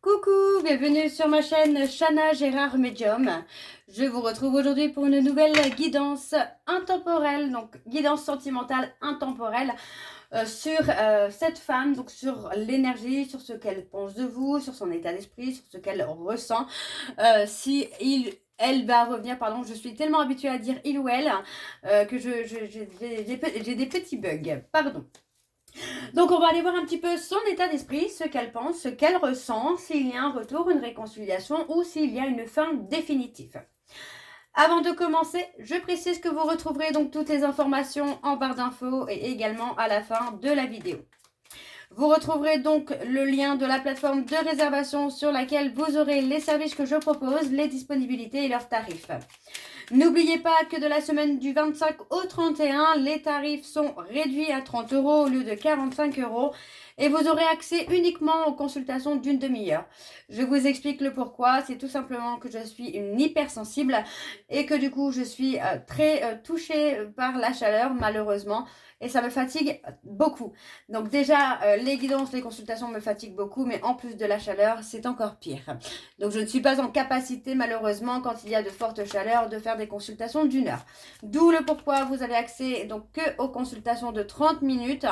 Coucou, bienvenue sur ma chaîne Chana Gérard Medium. Je vous retrouve aujourd'hui pour une nouvelle guidance intemporelle, donc guidance sentimentale intemporelle sur cette femme, donc sur l'énergie, sur ce qu'elle pense de vous, sur son état d'esprit, sur ce qu'elle ressent. Elle va revenir, pardon, je suis tellement habituée à dire il ou elle que j'ai des petits bugs, pardon. Donc on va aller voir un petit peu son état d'esprit, ce qu'elle pense, ce qu'elle ressent, s'il y a un retour, une réconciliation ou s'il y a une fin définitive. Avant de commencer, je précise que vous retrouverez donc toutes les informations en barre d'infos et également à la fin de la vidéo. Vous retrouverez donc le lien de la plateforme de réservation sur laquelle vous aurez les services que je propose, les disponibilités et leurs tarifs. N'oubliez pas que de la semaine du 25 au 31, les tarifs sont réduits à 30 € au lieu de 45 € et vous aurez accès uniquement aux consultations d'une demi-heure. Je vous explique le pourquoi. C'est tout simplement que je suis une hypersensible et que du coup je suis très touchée par la chaleur malheureusement. Et ça me fatigue beaucoup. Donc déjà, les guidances, les consultations me fatiguent beaucoup, mais en plus de la chaleur, c'est encore pire. Donc je ne suis pas en capacité, malheureusement, quand il y a de fortes chaleurs, de faire des consultations d'1 heure. D'où le pourquoi vous avez accès donc que aux consultations de 30 minutes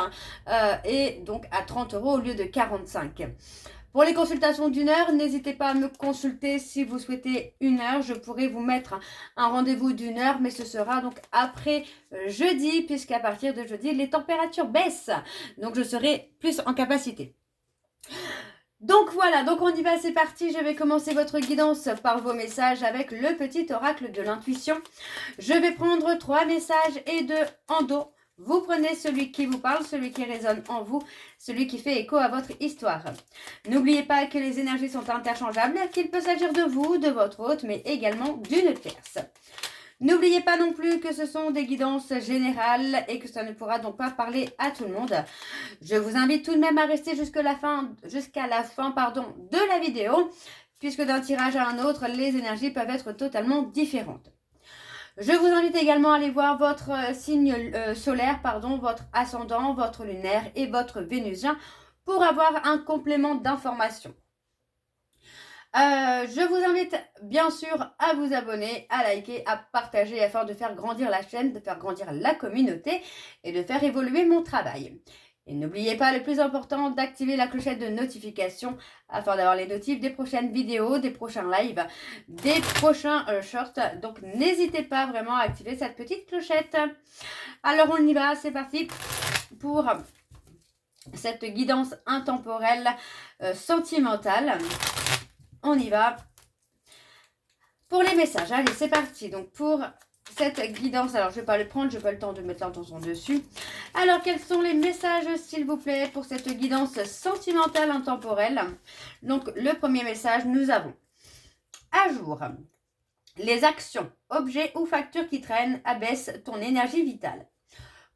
et donc à 30 € au lieu de 45. Pour les consultations d'1 heure, n'hésitez pas à me consulter si vous souhaitez 1 heure. Je pourrais vous mettre un rendez-vous d'1 heure, mais ce sera donc après jeudi, puisqu'à partir de jeudi, les températures baissent. Donc, je serai plus en capacité. Donc voilà, donc on y va, c'est parti. Je vais commencer votre guidance par vos messages avec le petit oracle de l'intuition. Je vais prendre 3 messages et 2 en dos. Vous prenez celui qui vous parle, celui qui résonne en vous, celui qui fait écho à votre histoire. N'oubliez pas que les énergies sont interchangeables, qu'il peut s'agir de vous, de votre hôte, mais également d'une tierce. N'oubliez pas non plus que ce sont des guidances générales et que ça ne pourra donc pas parler à tout le monde. Je vous invite tout de même à rester jusqu'à la fin de la vidéo, puisque d'un tirage à un autre, les énergies peuvent être totalement différentes. Je vous invite également à aller voir votre signe solaire, votre ascendant, votre lunaire et votre vénusien pour avoir un complément d'information. Je vous invite bien sûr à vous abonner, à liker, à partager afin de faire grandir la chaîne, de faire grandir la communauté et de faire évoluer mon travail. Et n'oubliez pas le plus important, d'activer la clochette de notification afin d'avoir les notifs des prochaines vidéos, des prochains lives, des prochains shorts. Donc n'hésitez pas vraiment à activer cette petite clochette. Alors on y va, c'est parti pour cette guidance intemporelle sentimentale. On y va pour les messages. Allez, c'est parti. Donc pour cette guidance, alors je ne vais pas le prendre, je n'ai pas le temps de mettre l'intention dessus. Alors, quels sont les messages, s'il vous plaît, pour cette guidance sentimentale intemporelle? Donc, le premier message, nous avons à jour. Les actions, objets ou factures qui traînent abaissent ton énergie vitale.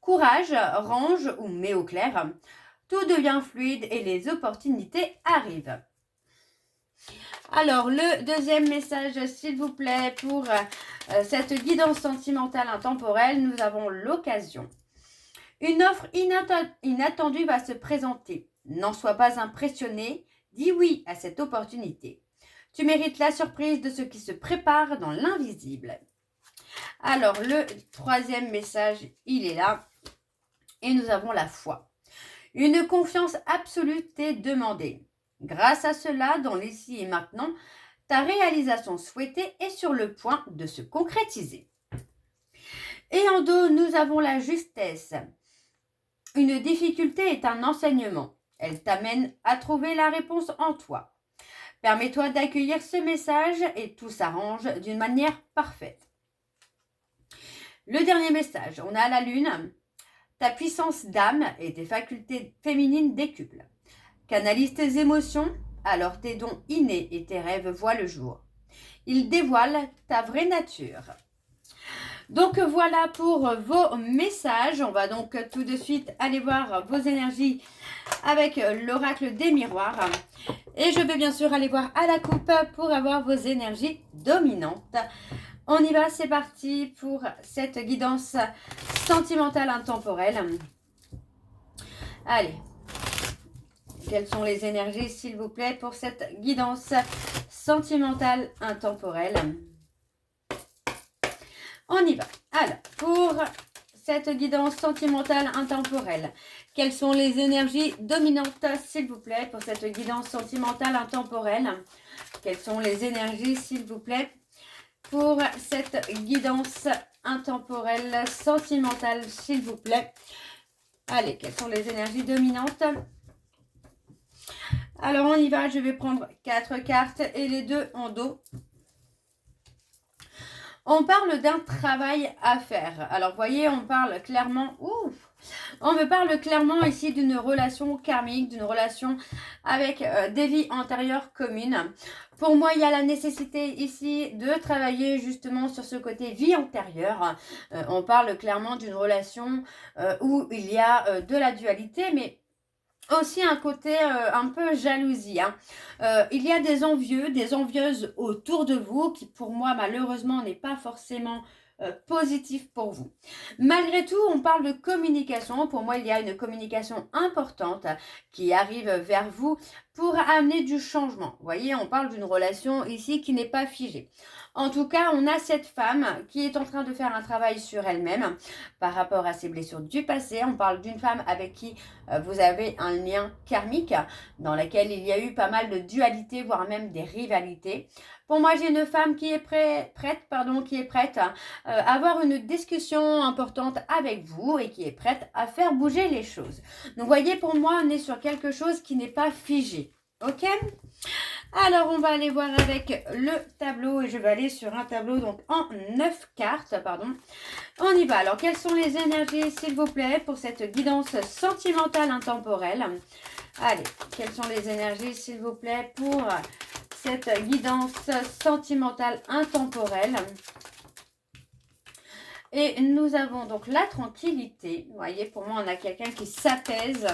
Courage, range ou mets au clair. Tout devient fluide et les opportunités arrivent. Alors, le deuxième message, s'il vous plaît, pour cette guidance sentimentale intemporelle, nous avons l'occasion. Une offre inattendue va se présenter. N'en sois pas impressionné, dis oui à cette opportunité. Tu mérites la surprise de ce qui se prépare dans l'invisible. Alors, le troisième message, il est là. Et nous avons la foi. Une confiance absolue t'est demandée. Grâce à cela, dans l'ici et maintenant, ta réalisation souhaitée est sur le point de se concrétiser. Et en dos, nous avons la justesse. Une difficulté est un enseignement. Elle t'amène à trouver la réponse en toi. Permets-toi d'accueillir ce message et tout s'arrange d'une manière parfaite. Le dernier message, on a la lune. Ta puissance d'âme et tes facultés féminines décuplent. Canalise tes émotions, alors tes dons innés et tes rêves voient le jour. Ils dévoilent ta vraie nature. Donc voilà pour vos messages. On va donc tout de suite aller voir vos énergies avec l'oracle des miroirs. Et je vais bien sûr aller voir à la coupe pour avoir vos énergies dominantes. On y va, c'est parti pour cette guidance sentimentale intemporelle. Allez. quelles sont les énergies, s'il vous plaît, pour cette guidance sentimentale intemporelle? On y va. Alors, pour cette guidance sentimentale intemporelle, quelles sont les énergies dominantes, s'il vous plaît, pour cette guidance sentimentale intemporelle? Quelles sont les énergies, s'il vous plaît, pour cette guidance intemporelle sentimentale, s'il vous plaît? Allez, quelles sont les énergies dominantes? Alors, on y va. Je vais prendre 4 cartes et les deux en dos. On parle d'un travail à faire. Alors, vous voyez, on parle clairement... On me parle clairement ici d'une relation karmique, d'une relation avec des vies antérieures communes. Pour moi, il y a la nécessité ici de travailler justement sur ce côté vie antérieure. On parle clairement d'une relation où il y a de la dualité, mais aussi un côté un peu jalousie. Il y a des envieux, des envieuses autour de vous qui pour moi malheureusement n'est pas forcément positif pour vous. Malgré tout, on parle de communication. Pour moi, il y a une communication importante qui arrive vers vous pour amener du changement. Vous voyez, on parle d'une relation ici qui n'est pas figée. En tout cas, on a cette femme qui est en train de faire un travail sur elle-même par rapport à ses blessures du passé. On parle d'une femme avec qui vous avez un lien karmique dans lequel il y a eu pas mal de dualité, voire même des rivalités. Pour moi, j'ai une femme qui est prête à avoir une discussion importante avec vous et qui est prête à faire bouger les choses. Donc, voyez, pour moi, on est sur quelque chose qui n'est pas figé. Ok? Alors, on va aller voir avec le tableau et je vais aller sur un tableau donc en 9 cartes, pardon. On y va. Alors, quelles sont les énergies, s'il vous plaît, pour cette guidance sentimentale intemporelle? Allez, quelles sont les énergies, s'il vous plaît, pour cette guidance sentimentale intemporelle? Et nous avons donc la tranquillité. Vous voyez, pour moi, on a quelqu'un qui s'apaise.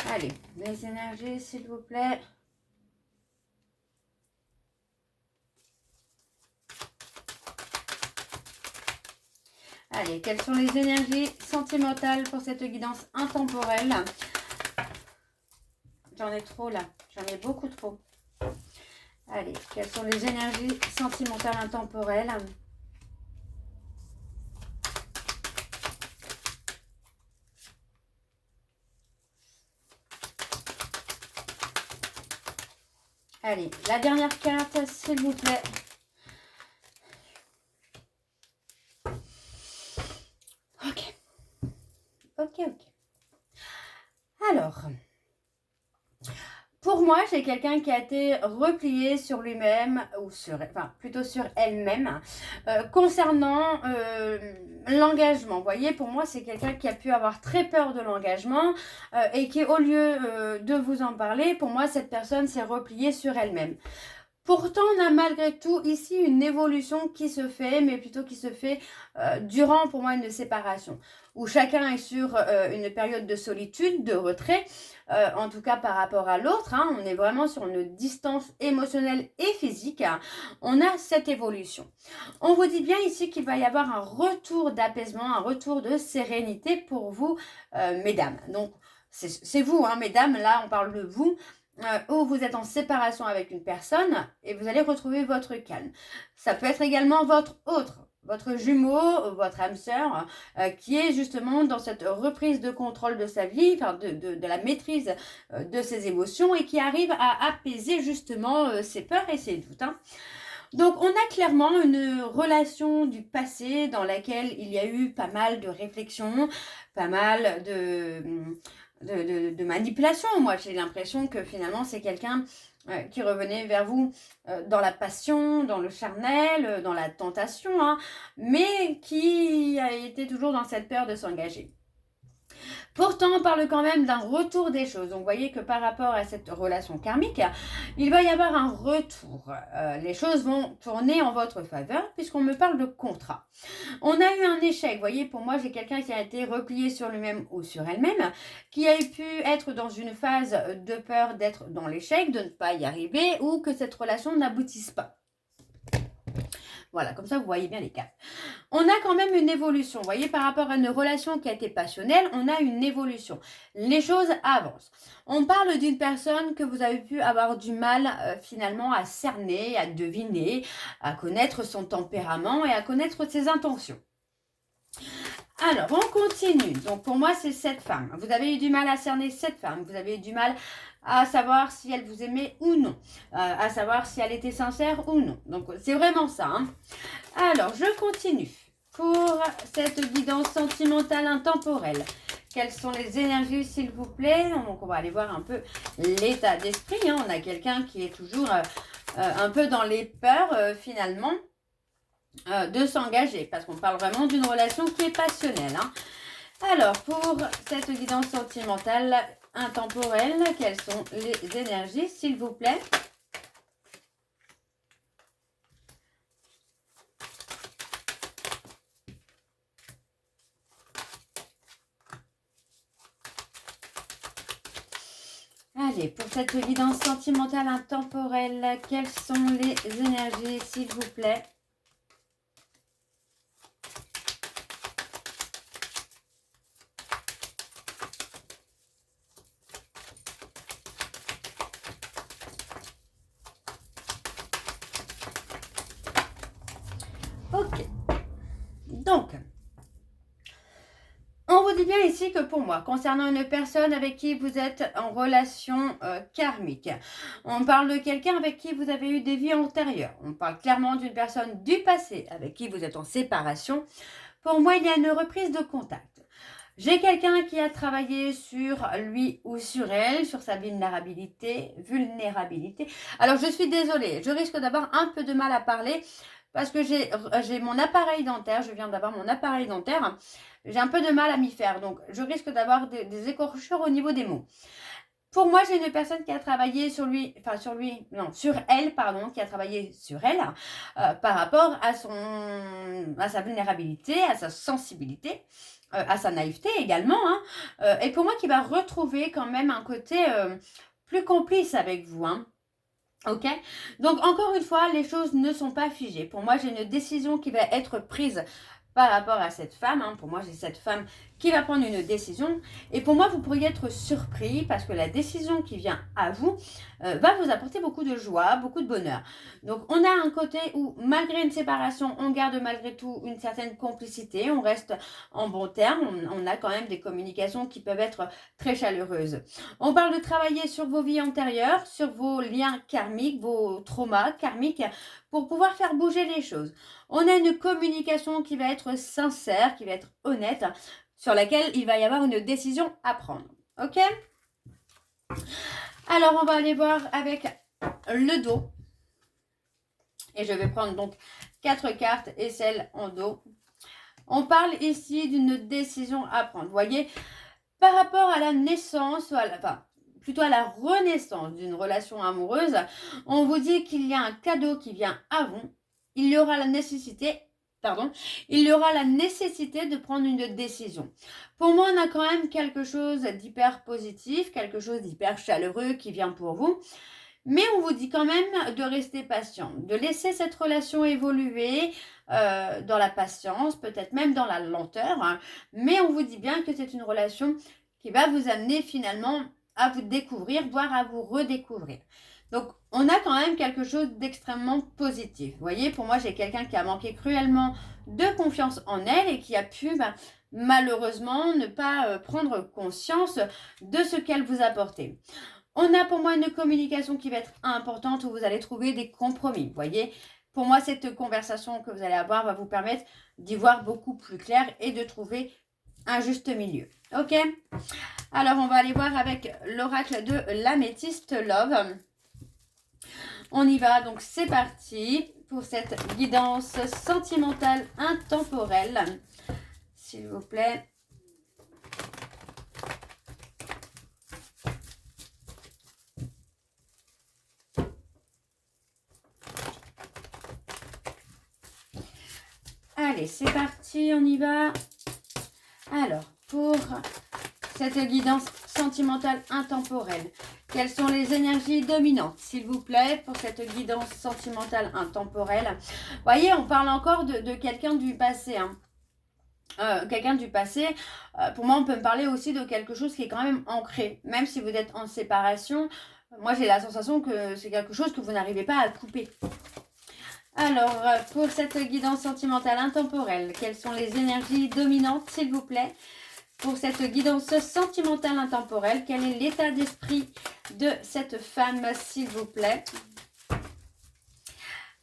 Allez, les énergies, s'il vous plaît. Allez, quelles sont les énergies sentimentales pour cette guidance intemporelle? J'en ai trop là, j'en ai beaucoup trop. Allez, quelles sont les énergies sentimentales intemporelles? Allez, la dernière carte, s'il vous plaît. Ok. Alors, pour moi, j'ai quelqu'un qui a été replié sur lui-même, ou plutôt sur elle-même, concernant l'engagement. Vous voyez, pour moi, c'est quelqu'un qui a pu avoir très peur de l'engagement et qui, au lieu de vous en parler, pour moi, cette personne s'est repliée sur elle-même. Pourtant, on a malgré tout ici une évolution qui se fait, mais plutôt qui se fait durant, pour moi, une séparation, où chacun est sur une période de solitude, de retrait, en tout cas par rapport à l'autre. On est vraiment sur une distance émotionnelle et physique. On a cette évolution. On vous dit bien ici qu'il va y avoir un retour d'apaisement, un retour de sérénité pour vous, mesdames. Donc, c'est vous, mesdames, là, on parle de vous. Où vous êtes en séparation avec une personne et vous allez retrouver votre calme. Ça peut être également votre jumeau, votre âme sœur, qui est justement dans cette reprise de contrôle de sa vie, de la maîtrise de ses émotions et qui arrive à apaiser justement ses peurs et ses doutes. Donc, on a clairement une relation du passé dans laquelle il y a eu pas mal de réflexions, pas mal de manipulation. Moi, j'ai l'impression que finalement, c'est quelqu'un qui revenait vers vous dans la passion, dans le charnel, dans la tentation, mais qui a été toujours dans cette peur de s'engager. Pourtant, on parle quand même d'un retour des choses. Donc, vous voyez que par rapport à cette relation karmique, il va y avoir un retour. Les choses vont tourner en votre faveur puisqu'on me parle de contrat. On a eu un échec. Vous voyez, pour moi, j'ai quelqu'un qui a été replié sur lui-même ou sur elle-même, qui a pu être dans une phase de peur d'être dans l'échec, de ne pas y arriver ou que cette relation n'aboutisse pas. Voilà, comme ça, vous voyez bien les cartes. On a quand même une évolution. Vous voyez, par rapport à une relation qui a été passionnelle, on a une évolution. Les choses avancent. On parle d'une personne que vous avez pu avoir du mal finalement à cerner, à deviner, à connaître son tempérament et à connaître ses intentions. Alors, on continue. Donc, pour moi, c'est cette femme. Vous avez eu du mal à cerner cette femme. Vous avez eu du mal à savoir si elle vous aimait ou non. À savoir si elle était sincère ou non. Donc, c'est vraiment ça. Hein. Alors, je continue. Pour cette guidance sentimentale intemporelle, quelles sont les énergies, s'il vous plaît? Donc, on va aller voir un peu l'état d'esprit. Hein. On a quelqu'un qui est toujours un peu dans les peurs, finalement. De s'engager, parce qu'on parle vraiment d'une relation qui est passionnelle. Hein. Alors, pour cette guidance sentimentale intemporelle, quelles sont les énergies, s'il vous plaît? Allez, pour cette guidance sentimentale intemporelle, quelles sont les énergies, s'il vous plaît? Ok. Donc, on vous dit bien ici que pour moi, concernant une personne avec qui vous êtes en relation karmique, on parle de quelqu'un avec qui vous avez eu des vies antérieures. On parle clairement d'une personne du passé avec qui vous êtes en séparation. Pour moi, il y a une reprise de contact. J'ai quelqu'un qui a travaillé sur lui ou sur elle, sur sa vulnérabilité. Alors, je suis désolée, je risque d'avoir un peu de mal à parler parce que j'ai mon appareil dentaire, je viens d'avoir mon appareil dentaire. J'ai un peu de mal à m'y faire, donc je risque d'avoir des écorchures au niveau des mots. Pour moi, j'ai une personne qui a travaillé sur elle, qui a travaillé sur elle par rapport à sa vulnérabilité, à sa sensibilité, à sa naïveté également. Hein, et pour moi, qui va retrouver quand même un côté plus complice avec vous. Hein. Ok, donc encore une fois, les choses ne sont pas figées. Pour moi, j'ai une décision qui va être prise par rapport à cette femme. Hein. Pour moi, j'ai cette femme qui va prendre une décision. Et pour moi, vous pourriez être surpris parce que la décision qui vient à vous va vous apporter beaucoup de joie, beaucoup de bonheur. Donc, on a un côté où, malgré une séparation, on garde malgré tout une certaine complicité. On reste en bon terme. On a quand même des communications qui peuvent être très chaleureuses. On parle de travailler sur vos vies antérieures, sur vos liens karmiques, vos traumas karmiques, pour pouvoir faire bouger les choses. On a une communication qui va être sincère, qui va être honnête, sur laquelle il va y avoir une décision à prendre. Ok? Alors, on va aller voir avec le dos. Et je vais prendre donc 4 cartes et celle en dos. On parle ici d'une décision à prendre. Vous voyez, par rapport à la naissance, plutôt à la renaissance d'une relation amoureuse, on vous dit qu'il y a un cadeau qui vient à vous. Il y aura la nécessité de prendre une décision. Pour moi, on a quand même quelque chose d'hyper positif, quelque chose d'hyper chaleureux qui vient pour vous. Mais on vous dit quand même de rester patient, de laisser cette relation évoluer dans la patience, peut-être même dans la lenteur. Hein. Mais on vous dit bien que c'est une relation qui va vous amener finalement à vous découvrir, voire à vous redécouvrir. Donc, on a quand même quelque chose d'extrêmement positif. Vous voyez, pour moi, j'ai quelqu'un qui a manqué cruellement de confiance en elle et qui a pu malheureusement ne pas prendre conscience de ce qu'elle vous apportait. On a pour moi une communication qui va être importante où vous allez trouver des compromis. Vous voyez, pour moi, cette conversation que vous allez avoir va vous permettre d'y voir beaucoup plus clair et de trouver un juste milieu. Ok? Alors, on va aller voir avec l'oracle de l'améthyste Love. On y va, donc c'est parti pour cette guidance sentimentale intemporelle. S'il vous plaît. Allez, c'est parti, on y va. Alors, pour cette guidance sentimentale intemporelle, quelles sont les énergies dominantes, s'il vous plaît, pour cette guidance sentimentale intemporelle? Vous voyez, on parle encore de quelqu'un du passé, hein. Quelqu'un du passé, pour moi, on peut me parler aussi de quelque chose qui est quand même ancré. Même si vous êtes en séparation, moi, j'ai la sensation que c'est quelque chose que vous n'arrivez pas à couper. Alors, pour cette guidance sentimentale intemporelle, quelles sont les énergies dominantes, s'il vous plaît? Pour cette guidance sentimentale intemporelle, quel est l'état d'esprit de cette femme, s'il vous plaît?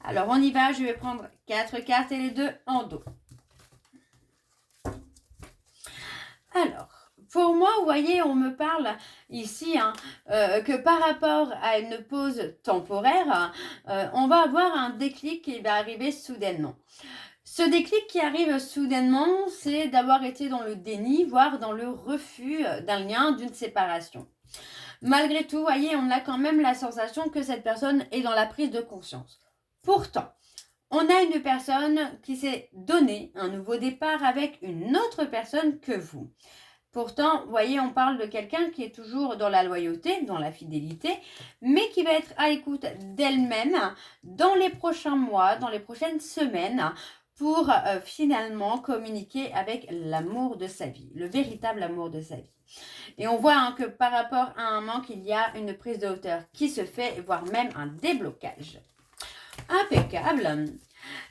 Alors, on y va. Je vais prendre 4 cartes et les 2 en dos. Alors, pour moi, vous voyez, on me parle ici que par rapport à une pause temporaire, on va avoir un déclic qui va arriver soudainement. Ce déclic qui arrive soudainement, c'est d'avoir été dans le déni, voire dans le refus d'un lien, d'une séparation. Malgré tout, vous voyez, on a quand même la sensation que cette personne est dans la prise de conscience. Pourtant, on a une personne qui s'est donné un nouveau départ avec une autre personne que vous. Pourtant, vous voyez, on parle de quelqu'un qui est toujours dans la loyauté, dans la fidélité, mais qui va être à l'écoute d'elle-même dans les prochains mois, dans les prochaines semaines, pour finalement communiquer avec l'amour de sa vie, le véritable amour de sa vie. Et on voit que par rapport à un manque, il y a une prise de hauteur qui se fait, voire même un déblocage. Impeccable.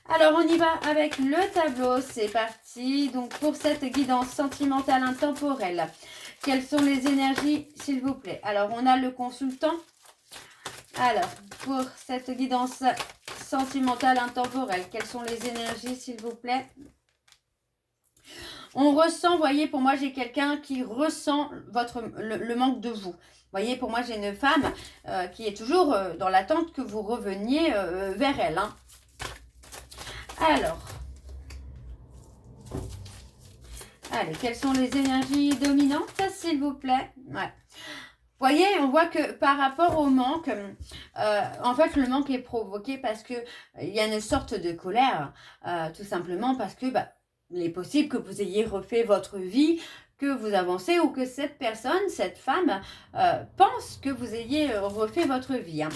Alors, on y va avec le tableau. C'est parti. Donc, pour cette guidance sentimentale intemporelle, quelles sont les énergies, s'il vous plaît? Alors, on a le consultant. Alors, pour cette guidance sentimentale intemporelle, quelles sont les énergies, s'il vous plaît? On ressent, vous voyez, pour moi, j'ai quelqu'un qui ressent le manque de vous. Vous voyez, pour moi, j'ai une femme qui est toujours dans l'attente que vous reveniez vers elle. Hein. Alors, allez, quelles sont les énergies dominantes, s'il vous plaît? Ouais. Vous voyez, on voit que par rapport au manque, en fait, le manque est provoqué parce que il y a une sorte de colère, tout simplement parce que il est possible que vous ayez refait votre vie, que vous avancez ou que cette personne, cette femme, pense que vous ayez refait votre vie. Hein.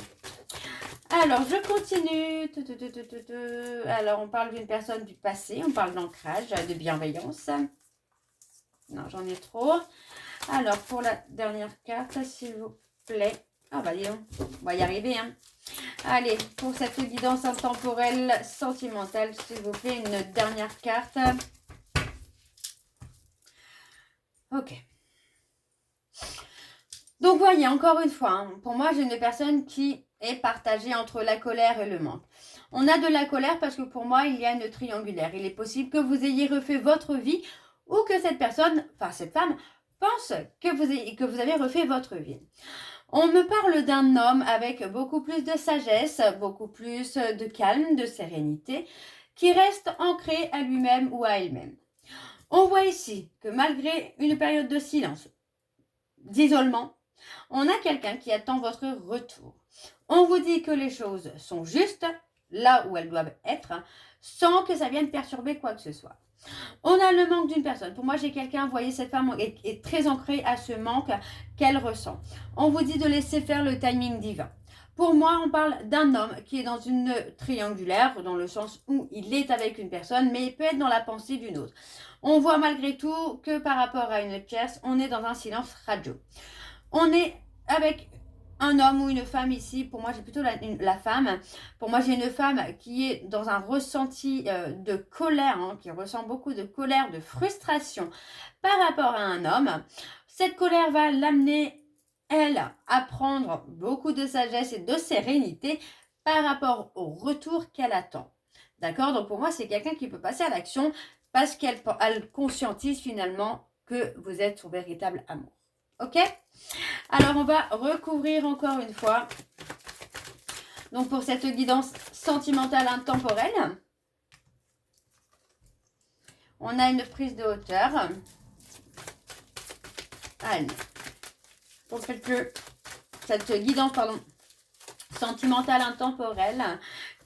Alors, je continue. Alors, on parle d'une personne du passé, on parle d'ancrage, de bienveillance. Non, j'en ai trop. Alors, pour la dernière carte, s'il vous plaît. Ah bah, dis donc, on va y arriver. Hein. Allez, pour cette guidance intemporelle sentimentale, s'il vous plaît, une dernière carte. Ok. Donc, voyez, encore une fois, hein, pour moi, j'ai une personne qui est partagée entre la colère et le manque. On a de la colère parce que pour moi, il y a une triangulaire. Il est possible que vous ayez refait votre vie ou que cette personne, enfin cette femme, pense que vous avez refait votre vie. On me parle d'un homme avec beaucoup plus de sagesse, beaucoup plus de calme, de sérénité, qui reste ancré à lui-même ou à elle-même. On voit ici que malgré une période de silence, d'isolement, on a quelqu'un qui attend votre retour. On vous dit que les choses sont justes, là où elles doivent être, sans que ça vienne perturber quoi que ce soit. On a le manque d'une personne. Pour moi, j'ai quelqu'un, vous voyez, cette femme est très ancrée à ce manque qu'elle ressent. On vous dit de laisser faire le timing divin. Pour moi, on parle d'un homme qui est dans une triangulaire, dans le sens où il est avec une personne, mais il peut être dans la pensée d'une autre. On voit malgré tout que par rapport à une tierce, on est dans un silence radio. On est avec un homme ou une femme ici. Pour moi, j'ai plutôt la femme. Pour moi, j'ai une femme qui est dans un ressenti de colère, hein, qui ressent beaucoup de colère, de frustration par rapport à un homme. Cette colère va l'amener, elle, à prendre beaucoup de sagesse et de sérénité par rapport au retour qu'elle attend. D'accord? Donc, pour moi, c'est quelqu'un qui peut passer à l'action parce qu'elle conscientise finalement que vous êtes son véritable amour. Ok? Alors, on va recouvrir encore une fois. Donc, pour cette guidance sentimentale intemporelle, on a une prise de hauteur. Allez. Pour cette guidance, Sentimentale intemporelle.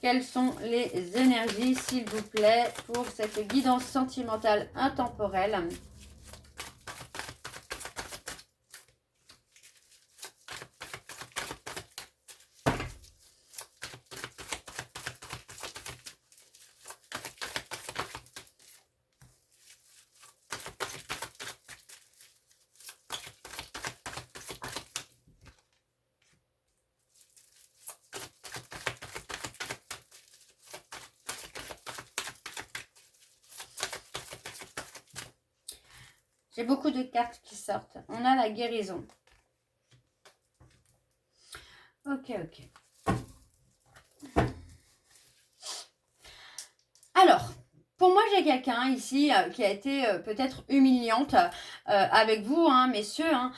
Quelles sont les énergies, s'il vous plaît, pour cette guidance sentimentale intemporelle? J'ai beaucoup de cartes qui sortent. On a la guérison. Ok, ok. Alors, pour moi, j'ai quelqu'un ici qui a été peut-être humiliante avec vous, hein, messieurs. Hein,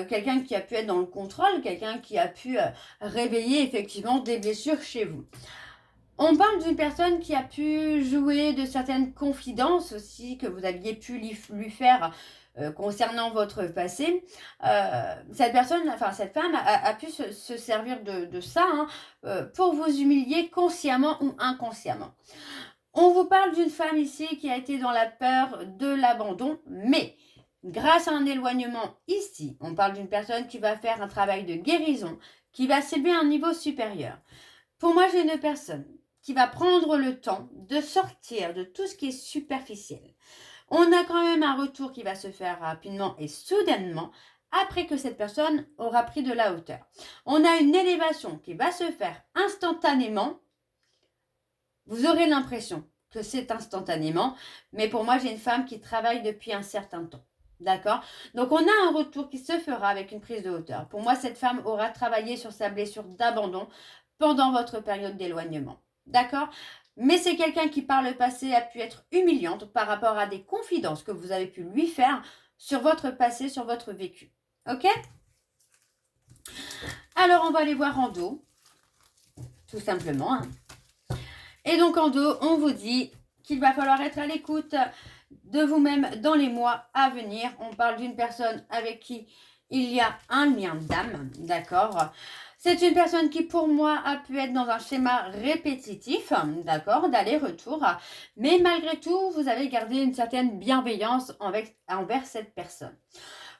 quelqu'un qui a pu être dans le contrôle, quelqu'un qui a pu réveiller effectivement des blessures chez vous. On parle d'une personne qui a pu jouer de certaines confidences aussi que vous aviez pu lui faire concernant votre passé. Cette personne, enfin cette femme a pu se servir de ça hein, pour vous humilier consciemment ou inconsciemment. On vous parle d'une femme ici qui a été dans la peur de l'abandon, mais grâce à un éloignement ici, on parle d'une personne qui va faire un travail de guérison, qui va s'élever à un niveau supérieur. Pour moi, j'ai une personne qui va prendre le temps de sortir de tout ce qui est superficiel. On a quand même un retour qui va se faire rapidement et soudainement après que cette personne aura pris de la hauteur. On a une élévation qui va se faire instantanément. Vous aurez l'impression que c'est instantanément, mais pour moi, j'ai une femme qui travaille depuis un certain temps. D'accord? Donc, on a un retour qui se fera avec une prise de hauteur. Pour moi, cette femme aura travaillé sur sa blessure d'abandon pendant votre période d'éloignement. D'accord? Mais c'est quelqu'un qui, par le passé, a pu être humiliante par rapport à des confidences que vous avez pu lui faire sur votre passé, sur votre vécu. Ok? Alors, on va aller voir en dos, tout simplement. Hein. Et donc, en dos, on vous dit qu'il va falloir être à l'écoute de vous-même dans les mois à venir. On parle d'une personne avec qui il y a un lien d'âme, d'accord? C'est une personne qui, pour moi, a pu être dans un schéma répétitif, d'accord, d'aller-retour. Mais malgré tout, vous avez gardé une certaine bienveillance envers cette personne.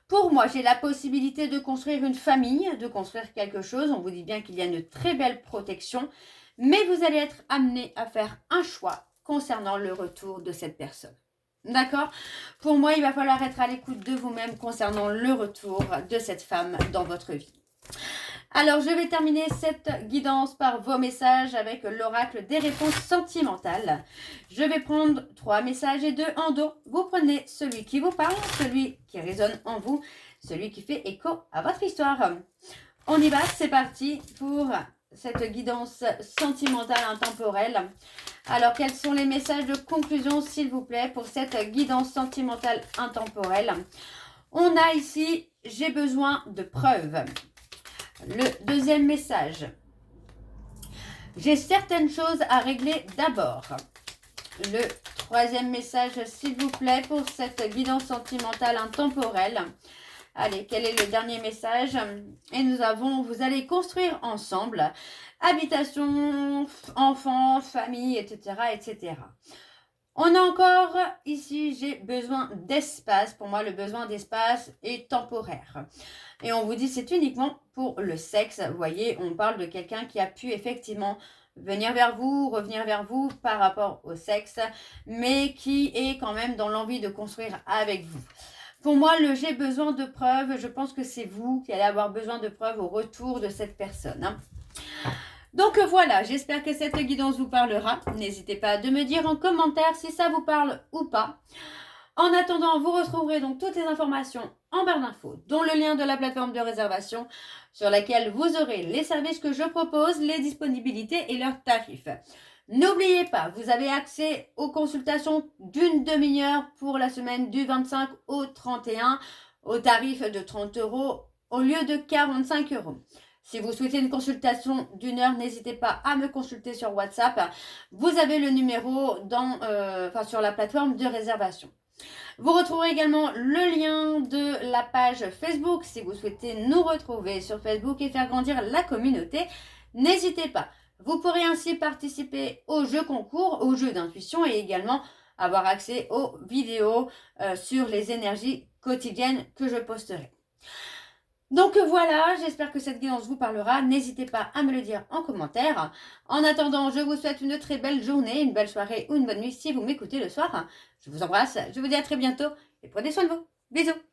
Pour moi, j'ai la possibilité de construire une famille, de construire quelque chose. On vous dit bien qu'il y a une très belle protection. Mais vous allez être amené à faire un choix concernant le retour de cette personne. D'accord? Pour moi, il va falloir être à l'écoute de vous-même concernant le retour de cette femme dans votre vie. Alors, je vais terminer cette guidance par vos messages avec l'oracle des réponses sentimentales. Je vais prendre 3 messages et 2 en dos. Vous prenez celui qui vous parle, celui qui résonne en vous, celui qui fait écho à votre histoire. On y va, c'est parti pour cette guidance sentimentale intemporelle. Alors, quels sont les messages de conclusion, s'il vous plaît, pour cette guidance sentimentale intemporelle? On a ici, j'ai besoin de preuves. Le deuxième message, j'ai certaines choses à régler d'abord. Le troisième message, s'il vous plaît, pour cette guidance sentimentale intemporelle. Allez, quel est le dernier message? Et nous avons, vous allez construire ensemble, habitation, enfants, famille, etc., etc. On a encore ici, j'ai besoin d'espace. Pour moi, le besoin d'espace est temporaire. Et on vous dit, c'est uniquement pour le sexe. Vous voyez, on parle de quelqu'un qui a pu effectivement venir vers vous, revenir vers vous par rapport au sexe, mais qui est quand même dans l'envie de construire avec vous. Pour moi, le j'ai besoin de preuves, je pense que c'est vous qui allez avoir besoin de preuves au retour de cette personne. Hein. Donc voilà, j'espère que cette guidance vous parlera. N'hésitez pas à me dire en commentaire si ça vous parle ou pas. En attendant, vous retrouverez donc toutes les informations en barre d'infos, dont le lien de la plateforme de réservation sur laquelle vous aurez les services que je propose, les disponibilités et leurs tarifs. N'oubliez pas, vous avez accès aux consultations d'une demi-heure pour la semaine du 25 au 31 au tarif de 30 € au lieu de 45 €. Si vous souhaitez une consultation d'une heure, n'hésitez pas à me consulter sur WhatsApp. Vous avez le numéro sur la plateforme de réservation. Vous retrouverez également le lien de la page Facebook si vous souhaitez nous retrouver sur Facebook et faire grandir la communauté. n'hésitez pas. Vous pourrez ainsi participer aux jeux concours, aux jeux d'intuition et également avoir accès aux vidéos sur les énergies quotidiennes que je posterai. Donc voilà, j'espère que cette guidance vous parlera. N'hésitez pas à me le dire en commentaire. En attendant, je vous souhaite une très belle journée, une belle soirée ou une bonne nuit si vous m'écoutez le soir. Je vous embrasse, je vous dis à très bientôt et prenez soin de vous. Bisous.